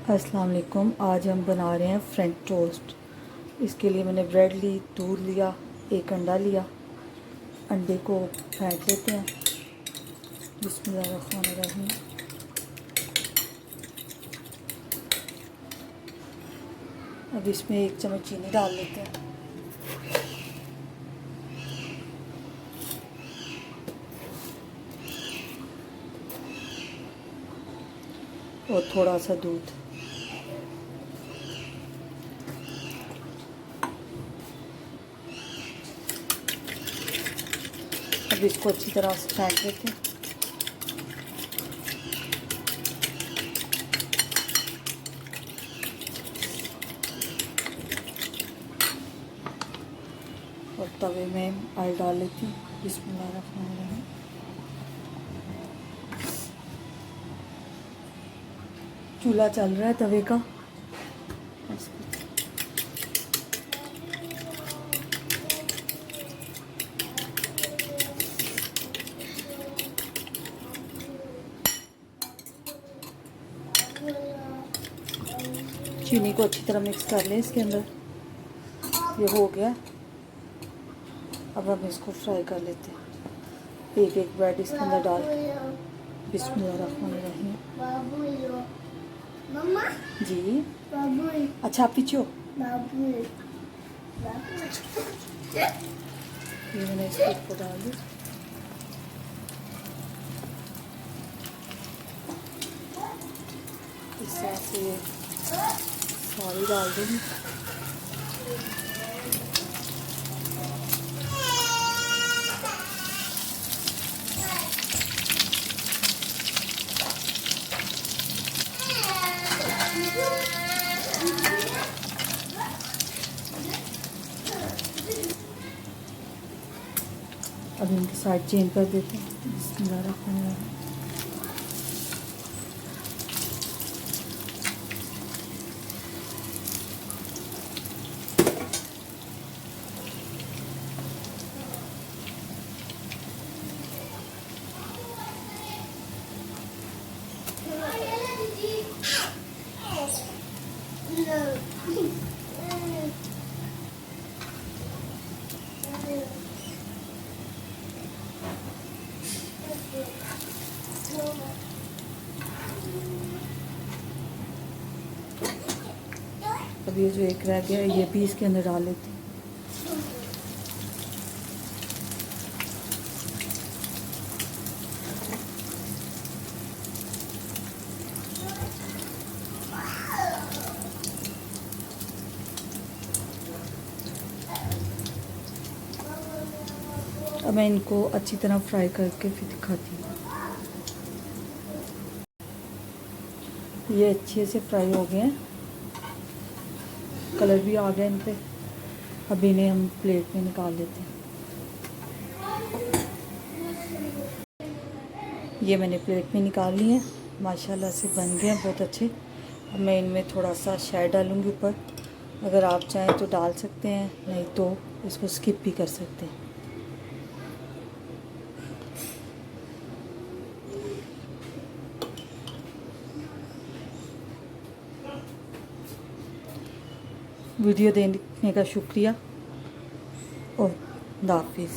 अस्सलाम वालेकुम। आज हम बना रहे हैं फ्रेंच टोस्ट। इसके लिए मैंने ब्रेड ली, दूध लिया, एक अंडा लिया। अंडे को फेंट लेते हैं। बिस्मिल्लाहिर्रहमानिर्रहीम। अब इसमें 1 चम्मच चीनी डाल लेते हैं और थोड़ा सा दूध। अब इसको अच्छी तरह से फेंट लेते हैं। और तवे में ऑयल डाल लेती हूँ। बिस्मिल्लाहिर्रहमानिर्रहीम। चूल्हा चल रहा है तवे का। चीनी को अच्छी तरह मिक्स कर लें इसके अंदर। ये हो गया। अब हम इसको फ्राई कर लेते हैं। एक एक ब्रेड इसके अंदर डाल के। बिस्मिल्लाहिर्रहमानिर्रहीम। मम्मा जी। बाबू। अच्छा आप पीछे हो। बाबू। ये मैंने इसके ऊपर डाल दी। इस तरह से ये सारी डाल दूँगी। अब इनकी साइड चेंज कर देते हैं। बिस्मिल्लाहिर्रहमानिर्रहीम। अब ये जो एक रह गया ये भी इसके अंदर डाल लेते हैं। अब मैं इनको अच्छी तरह फ्राई करके फिर दिखाती हूँ। ये अच्छे से फ्राई हो गए हैं। कलर भी आ गया इन पे। अब इन्हें हम प्लेट में निकाल लेते हैं। ये मैंने प्लेट में निकाल लिए हैं। माशाल्लाह से बन गए हैं बहुत अच्छे। अब मैं इनमें थोड़ा सा शहद डालूँगी ऊपर। अगर आप चाहें तो डाल सकते हैं, नहीं तो इसको स्किप भी कर सकते हैं। वीडियो देखने का शुक्रिया और खुदा हाफिज़।